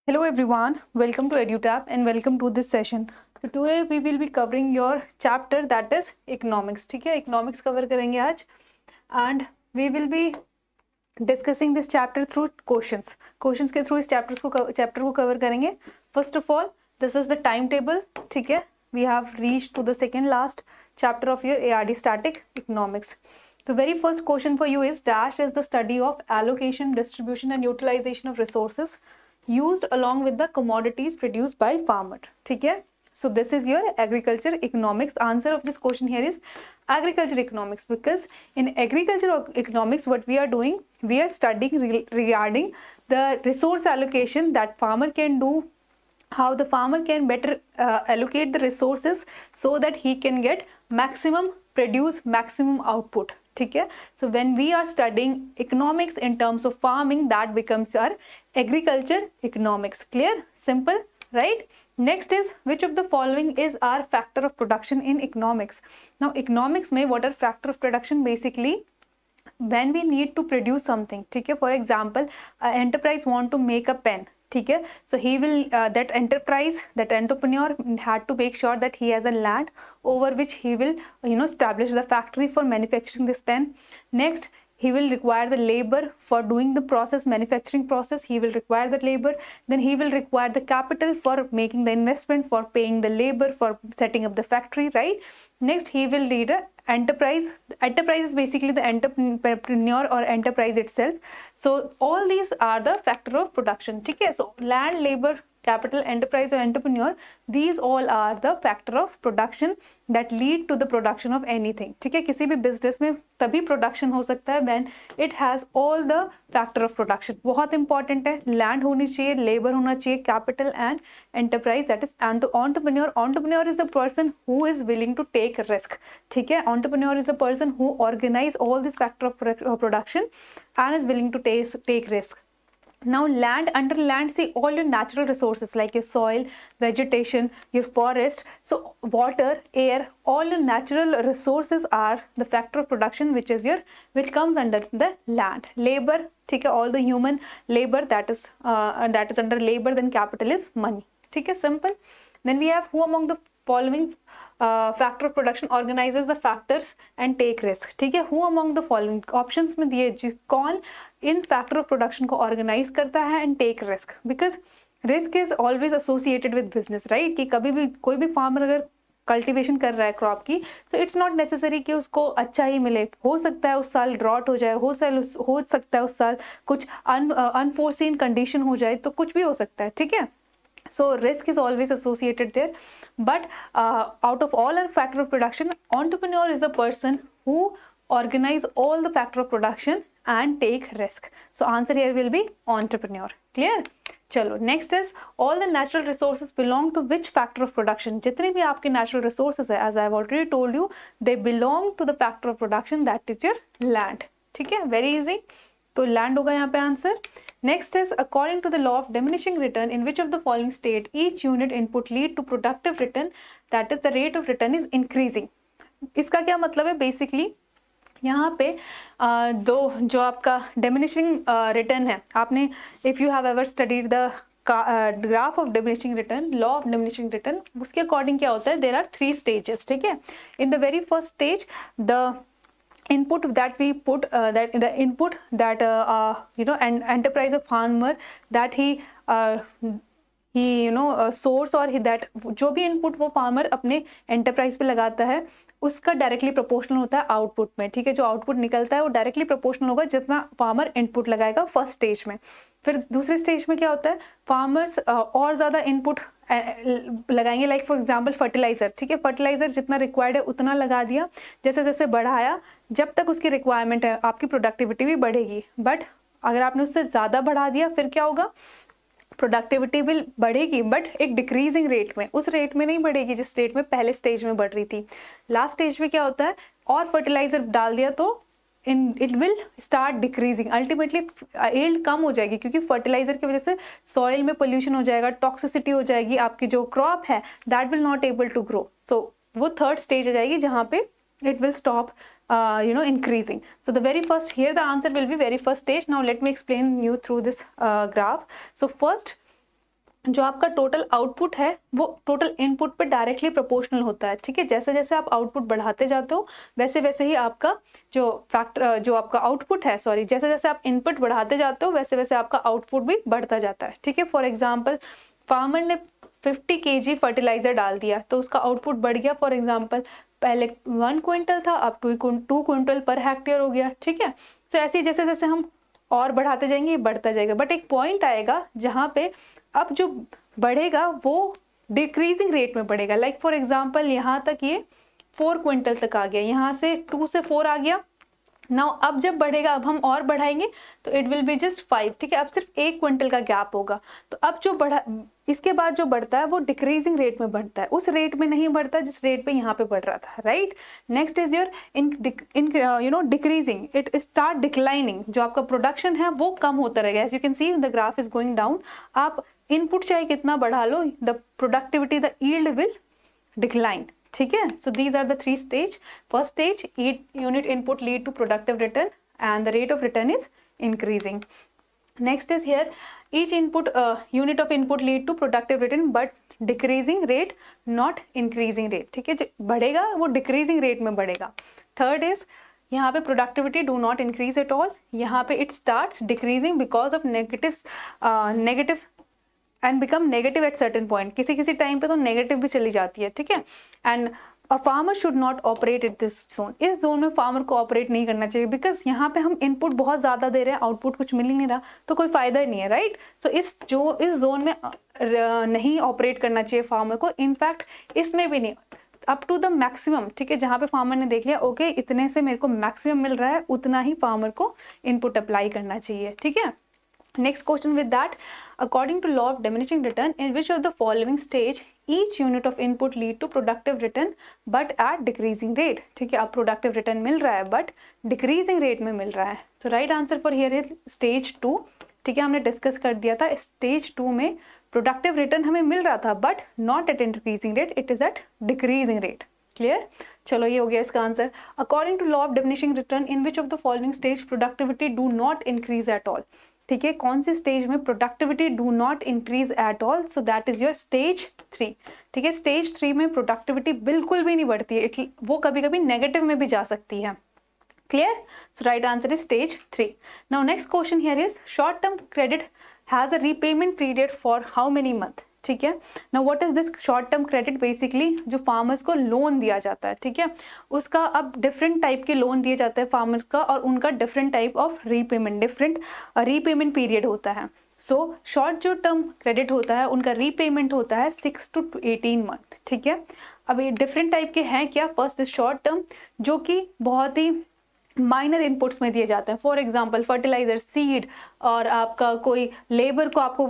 Hello everyone, welcome to EduTap and welcome to this session. So today we will be covering your chapter that is economics. ठीक है, economics cover करेंगे आज and we will be discussing this chapter through questions. Questions के through इस chapter को cover करेंगे. First of all, this is the timetable. ठीक है, we have reached to the second last chapter of your ARD static economics. The very first question for you is dash is the study of allocation, distribution and utilization of resources used along with the commodities produced by farmer. ठीक है, so this is your agriculture economics. Answer of this question here is agriculture economics, because in agriculture economics what we are doing, we are studying regarding the resource allocation that farmer can do, how the farmer can better allocate the resources so that he can get maximum produce maximum output. ठीक है, so when we are studying economics in terms of farming, that becomes our agriculture economics. Clear? Simple, right? Next is which of the following is our factor of production in economics. Now economics में what are factor of production? Basically when we need to produce something. ठीक है, for example enterprise want to make a pen. ठीक है, so he will that entrepreneur had to make sure that he has a land over which he will establish the factory for manufacturing this pen. Next, he will require the labor for doing the manufacturing process. He will require the labor. Then he will require the capital for making the investment, for paying the labor, for setting up the factory, right? Next, he will need a enterprise. Enterprise is basically the entrepreneur or enterprise itself. So all these are the factor of production. ठीक है, so land, labor, capital, enterprise or entrepreneur, these all are the factor of production that lead to the production of anything. ठीक है, किसी भी business में तभी production हो सकता है when it has all the factor of production. बहुत important है, land होनी चाहिए, labor होना चाहिए, capital and enterprise, that is entrepreneur. Entrepreneur is the person who is willing to take risk. ठीक है, entrepreneur is the person who organize all this factor of production and is willing to take risk. Now land, under land, see all your natural resources like your soil, vegetation, your forest, so water, air, all your natural resources are the factor of production which comes under the land. Labor, ठीक है, all the human labor that is under labor, then capital is money. ठीक है, simple. Then we have who among the following factor of production organizes the factors and take risk. ठीक है, who among the following options में दिए कौन इन factor of production को organize करता है and take risk, because risk is always associated with business, right? कि कभी भी कोई भी farmer अगर कल्टिवेशन कर रहा है क्रॉप की, so it's not necessary कि उसको अच्छा ही मिले. हो सकता है उस साल ड्रॉट हो जाए, हो सकता है उस साल कुछ अनफोर्सीन कंडीशन हो जाए, तो कुछ भी हो सकता है. ठीक है, so risk is always associated there. But out of all our factor of production, entrepreneur is the person who organize all the factor of production and take risk. So answer here will be entrepreneur. Clear? चलो, next is all the natural resources belong to which factor of production. जितने भी आपके natural resources है, as I have already told you, they belong to the factor of production that is your land. ठीक है, very easy. तो land होगा यहाँ पे answer. Next is according to the law of diminishing return, in which of the following state each unit input lead to productive return, that is the rate of return is increasing. इसका क्या मतलब है? Basically यहाँ पे दो जो आपका diminishing return है, आपने if you have ever studied the graph of diminishing return, law of diminishing return, उसके according क्या होता है? There are 3 stages. ठीक है, in the very first stage the input that we put that the input that an enterprise of farmer that he source और that जो भी input वो farmer अपने enterprise पे लगाता है उसका डायरेक्टली प्रोपोर्शनल होता है आउटपुट में. ठीक है, जो आउटपुट निकलता है वो डायरेक्टली प्रोपोर्शनल होगा जितना फार्मर इनपुट लगाएगा फर्स्ट स्टेज में. फिर दूसरे स्टेज में क्या होता है? फार्मर्स और ज़्यादा इनपुट लगाएंगे, लाइक फॉर एग्जांपल फर्टिलाइजर. ठीक है, फर्टिलाइजर जितना रिक्वायर्ड है उतना लगा दिया, जैसे जैसे बढ़ाया, जब तक उसकी रिक्वायरमेंट है आपकी प्रोडक्टिविटी भी बढ़ेगी. बट अगर आपने उससे ज़्यादा बढ़ा दिया फिर क्या होगा? प्रोडक्टिविटी भी बढ़ेगी बट एक डिक्रीजिंग रेट में, उस रेट में नहीं बढ़ेगी जिस रेट में पहले स्टेज में बढ़ रही थी. लास्ट स्टेज में क्या होता है? और फर्टिलाइजर डाल दिया तो it will start decreasing. Ultimately yield कम हो जाएगी क्योंकि फर्टिलाइजर की वजह से सॉइल में पोल्यूशन हो जाएगा, टॉक्सिसिटी हो जाएगी, आपकी जो क्रॉप है that will not able to grow. So वो थर्ड स्टेज आ जाएगी जहाँ पे it will stop increasing. So the very first, here the answer will be very first stage. Now let me explain you through this graph. So first जो आपका total output है वो total input पे directly proportional होता है, ठीक है। जैसे जैसे आप आउटपुट बढ़ाते जाते हो वैसे वैसे ही आपका जो फैक्टर जो आपका आउटपुट है, सॉरी, जैसे जैसे आप इनपुट बढ़ाते जाते हो वैसे वैसे आपका आउटपुट भी बढ़ता जाता है, ठीक है। फॉर एग्जाम्पल फार्मर ने 50 kg फर्टिलाइजर डाल दिया तो उसका आउटपुट बढ़ गया, फॉर एग्जाम्पल पहले 1 क्विंटल था अब 2 क्विंटल पर हेक्टेयर हो गया, ठीक है। तो ऐसे ही जैसे जैसे हम और बढ़ाते जाएंगे ये बढ़ता जाएगा, बट एक पॉइंट आएगा जहाँ पे अब जो बढ़ेगा वो डिक्रीजिंग रेट में बढ़ेगा। लाइक फॉर एग्जाम्पल यहाँ तक ये 4 क्विंटल तक आ गया, यहाँ से 2 से 4 आ गया। नाउ अब जब बढ़ेगा अब हम और बढ़ाएंगे तो इट विल बी जस्ट 5, ठीक है। अब सिर्फ 1 क्विंटल का गैप होगा। तो अब जो बढ़ा इसके बाद जो बढ़ता है वो डिक्रीजिंग रेट में बढ़ता है, उस रेट में नहीं बढ़ता जिस रेट पे यहाँ पे बढ़ रहा था, right. Next is your in decreasing, it start declining. जो आपका प्रोडक्शन है वो कम होता रहेगा, as you can see the graph is going down. आप इनपुट चाहे कितना बढ़ा लो, the productivity the yield will decline, ठीक है। So these are the 3 stage. First stage, unit input lead to productive return and the rate of return is increasing. Next is here, each unit of input lead to productive return but decreasing rate not increasing rate, ठीक है। जो बढ़ेगा वो decreasing rate में बढ़ेगा। Third is यहाँ पे productivity do not increase at all, यहाँ पे it starts decreasing because of negative and become negative at certain point, किसी किसी टाइम पे तो नेगेटिव भी चली जाती है, ठीक है। And a farmer should not operate at this zone, इस जोन में फार्मर को ऑपरेट नहीं करना चाहिए, बिकॉज यहाँ पे हम इनपुट बहुत ज़्यादा दे रहे हैं, आउटपुट कुछ मिल ही नहीं रहा, तो कोई फायदा ही नहीं है, राइट। तो इस जोन में नहीं ऑपरेट करना चाहिए फार्मर को, इनफैक्ट इसमें भी नहीं, अप टू द मैक्सिमम, ठीक है। जहाँ पे फार्मर ने देख लिया ओके इतने से मेरे को मैक्सिमम मिल रहा है उतना ही फार्मर को इनपुट अप्लाई करना चाहिए, ठीक है। Next question with that, according to law of diminishing return, in which of the following stage each unit of input lead to productive return but at decreasing rate, ठीक है। अब productive return मिल रहा है but decreasing rate में मिल रहा है, तो right answer for here is stage 2, ठीक है। हमने डिस्कस कर दिया था stage 2 में productive return हमें मिल रहा था but not at increasing rate, it is at decreasing rate, clear. चलो ये हो गया इसका answer. According to law of diminishing return, in which of the following stage productivity do not increase at all, ठीक है। कौन सी स्टेज में productivity do not increase at all, so that is your stage 3, ठीक है। Stage 3 में productivity बिल्कुल भी नहीं बढ़ती है, वो कभी कभी नेगेटिव में भी जा सकती है, clear. So right answer is stage 3। Now next question here is, short term credit has a repayment period for how many month, ठीक है। Now what is this short term credit, basically जो farmers को loan दिया जाता है, ठीक है, उसका अब डिफरेंट टाइप के लोन दिए जाते हैं फार्मर्स का, और उनका different type of repayment, different repayment period होता है। सो शॉर्ट जो टर्म क्रेडिट होता है उनका रीपेमेंट होता है 6 to 18 मंथ, ठीक है। अब ये डिफरेंट टाइप के हैं क्या, फर्स्ट इज शॉर्ट टर्म जो कि बहुत ही माइनर इनपुट्स में दिए जाते हैं, फॉर एग्जांपल फर्टिलाइजर, सीड, और आपका कोई लेबर को आपको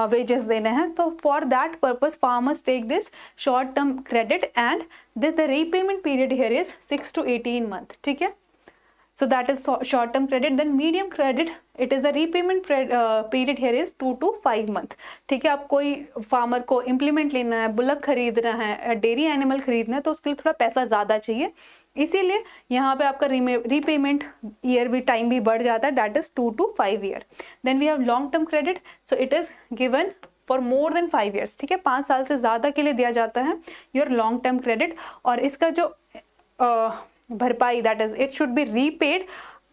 वेजेस देने हैं, तो for that purpose farmers take this short term credit and this the repayment period here is 6 to 18 month, ठीक है। So that is short term credit. Then medium credit, it is a repayment period here is 2 to 5 month, ठीक है। अब कोई farmer को implement लेना है, bullock खरीदना है, डेयरी एनिमल खरीदना है, तो उसके लिए थोड़ा पैसा ज़्यादा चाहिए, इसीलिए यहाँ पे आपका रीपेमेंट ईयर भी टाइम भी बढ़ जाता है, that is 2 to 5 year. Then we have long term credit, so it is given for more than 5 years, ठीक है। 5 साल से ज़्यादा के लिए दिया जाता है योर लॉन्ग टर्म क्रेडिट, और इसका जो भरपाई, that is it should be repaid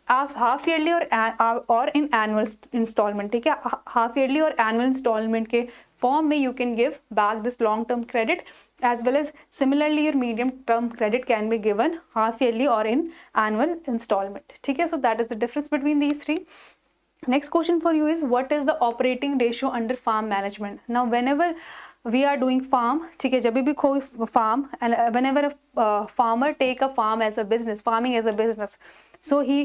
half yearly और इन एनुअल इंस्टॉलमेंट, ठीक है। हाफ ईयरली और एनुअल इंस्टॉलमेंट के फॉर्म में you can give back this long term credit, as well as similarly your medium term credit can be given half yearly or in annual installment, ठीक है। So that is the difference between these three. Next question for you is, what is the operating ratio under farm management? Now whenever we are doing farm, ठीक है, जब भी कोई farm, and whenever a farmer take a farm as a business, farming as a business, so he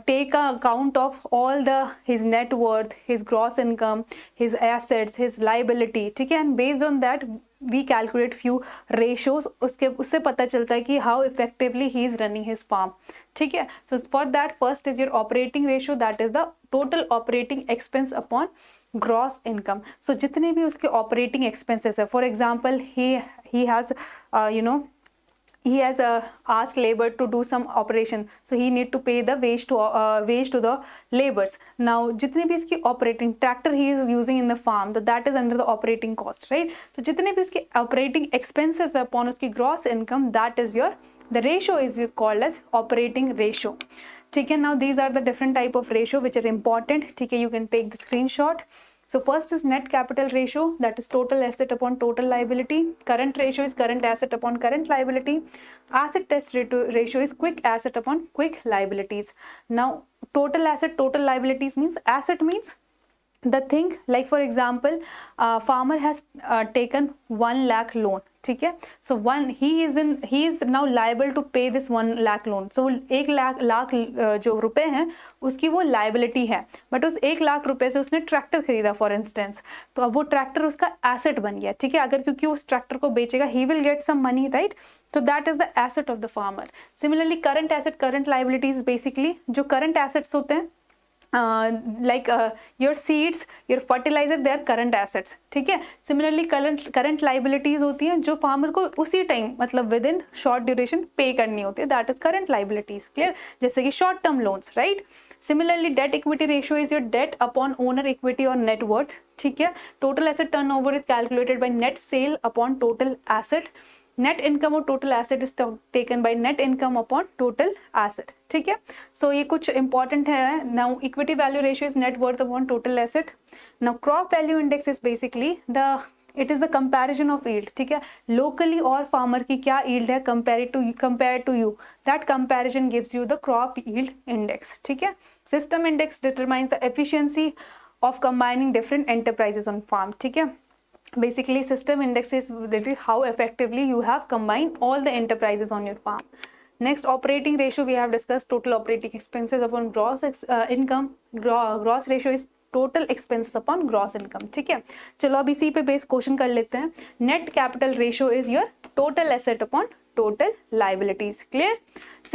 take a account of all his net worth, his gross income, his assets, his liability, ठीक है, and based on that we calculate few ratios, उससे पता चलता है कि how effectively he is running his farm, ठीक है। So for that, first is your operating ratio, that is the total operating expense upon gross income. So जितने भी उसके operating expenses है, for example he has he has asked labor to do some operation, so he need to pay the wage to the laborers. Now जितने भी इसकी operating tractor he is using in the farm, तो that is under the operating cost, right? तो जितने भी इसके operating expenses upon उसकी gross income, that is your, the ratio is called as operating ratio. ठीक है, now these are the different type of ratio which are important. ठीक है, you can take the screenshot. So first is net capital ratio, that is total asset upon total liability. Current ratio is current asset upon current liability. Asset test ratio is quick asset upon quick liabilities. Now total asset total liabilities means, asset means the thing, like for example farmer has taken 1 lakh loan, ठीक है, so he is now liable to pay this 1 lakh loan. so 1 lakh जो रुपए हैं उसकी वो liability है, but उस 1 लाख रुपए से उसने ट्रैक्टर खरीदा फॉर इंस्टेंस, तो अब वो ट्रैक्टर उसका एसेट बन गया, ठीक है, अगर क्योंकि उस ट्रैक्टर को बेचेगा he will get some money, right? तो that is the asset of the farmer. Similarly current asset current liabilities, basically जो करंट एसेट्स होते हैं like your seeds, your fertilizer, they are current assets, ठीक है. Similarly current liabilities होती हैं जो farmer को उसी टाइम मतलब विद इन शॉर्ट ड्यूरेशन पे करनी होती है, that is current liabilities. Clear? जैसे कि short term loans, right? Similarly debt equity ratio is your debt upon owner equity और नेट वर्थ, ठीक है. Total asset turnover is calculated by net sale upon total asset. Net income और total asset is taken by net income upon total asset, ठीक है. सो ये कुछ important है. Now equity value ratio is net worth upon total asset. Now crop value index is basically it is the comparison of yield, ठीक है, locally और farmer की क्या यील्ड है compare to you, that comparison gives you the crop yield index, ठीक है. System index determines the efficiency of combining different enterprises on farm, ठीक है. Basically system index is literally how effectively you have combined all the enterprises on your farm. Next, operating ratio we have discussed, total operating expenses upon gross income. Gross ratio is total expenses upon gross income, ठीक है. चलो अब इसी पे base question कर लेते हैं. Net capital ratio is your total asset upon total liabilities. Clear?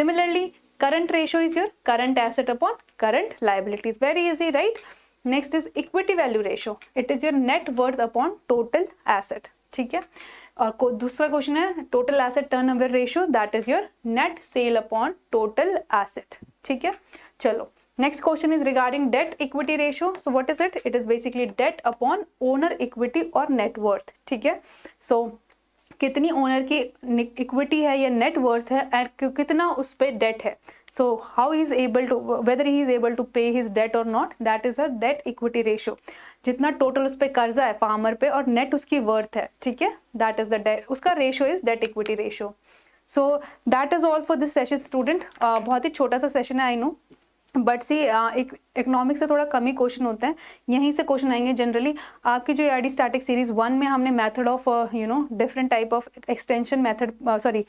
Similarly, current ratio is your current asset upon current liabilities. Very easy, right? Next is equity value ratio, it is your net worth upon total asset, ठीक है. और दूसरा question है total asset turnover ratio, that is your net sale upon total asset, ठीक है. चलो next question is regarding debt equity ratio. So what is it? It is basically debt upon owner equity और net worth, ठीक है. सो कितनी owner की equity है या नेट वर्थ है एंड कितना उस पर डेट है. So how he is able to, whether he is able to pay his debt or not, that is a debt equity ratio. जितना टोटल उस पे कर्जा है फार्मर पे और नेट उसकी वर्थ है, ठीक है, दैट इज द डेट, उसका ratio is debt equity ratio. So that is all for this session student. बहुत ही छोटा सा सेशन है, I know, but see economics से थोड़ा कम ही क्वेश्चन होते हैं, यहीं से क्वेश्चन आएंगे जनरली. आपकी जो ARD स्टैटिक सीरीज 1 में हमने method of different type of extension method, sorry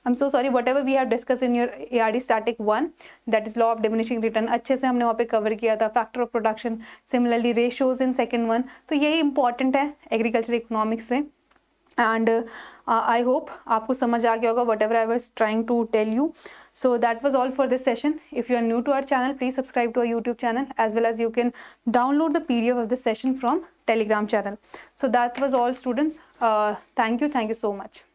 I'm so sorry, whatever we have discussed in your ARD static 1, that is law of diminishing return, अच्छे से हमने वहाँ पे कवर किया था. Factor of production, similarly ratios in second 1, तो यही important है एग्रीकल्चर इकोनॉमिक्स से. एंड आई होप आपको समझ आ गया होगा whatever I was trying to tell you. So that was all for this session. If you are new to our channel, please subscribe to our YouTube channel, as well as you can download the PDF of this session from Telegram channel. So that was all, students. Thank you so much.